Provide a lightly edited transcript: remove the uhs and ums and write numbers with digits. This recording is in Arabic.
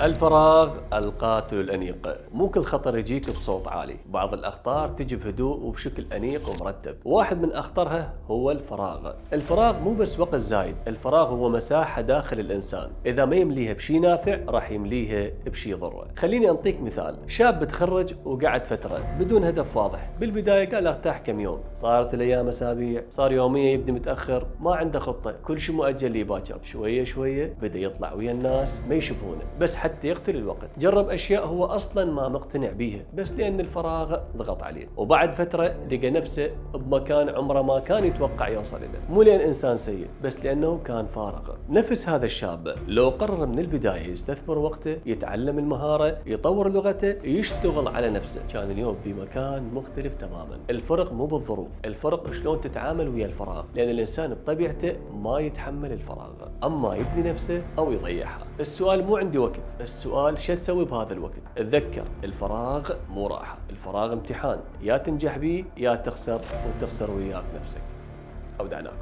الفراغ القاتل الأنيق. مو كل خطر يجيك بصوت عالي، بعض الأخطار تجي بهدوء وبشكل أنيق ومرتب. واحد من أخطرها هو الفراغ. الفراغ مو بس وقت زايد، الفراغ هو مساحة داخل الإنسان، إذا ما يمليها بشي نافع راح يمليها بشي ضره. خليني أنطيك مثال. شاب تخرج وقعد فترة بدون هدف واضح، بالبداية قال ارتاح كم يوم، صارت الأيام أسابيع، صار يوميا يبدي متأخر، ما عنده خطة، كل شيء مؤجل لي باكر. شوية شوية بدأ يطلع ويا الناس ما يشوفونه بس حتى يقتل الوقت. جرب أشياء هو أصلا ما مقتنع بيها بس لأن الفراغ ضغط عليه، وبعد فترة لقى نفسه بمكان عمره ما كان يتوقع يوصل له، مو لأن إنسان سيء بس لأنه كان فارغ. نفس هذا الشاب لو قرر من البداية يستثمر وقته، يتعلم المهارة، يطور لغته، يشتغل على نفسه، كان اليوم بمكان مختلف تماما. الفرق مو بالظروف، الفرق شلون تتعامل ويا الفراغ، لأن الإنسان بطبيعته ما يتحمل الفراغ، أما يبني نفسه أو يضيعها. السؤال مو عندي وقت، السؤال شو تسوي بهذا الوقت. اتذكر الفراغ مو راحة، الفراغ امتحان، يا تنجح بيه يا تخسر وتخسر وياك نفسك. أودعناكم.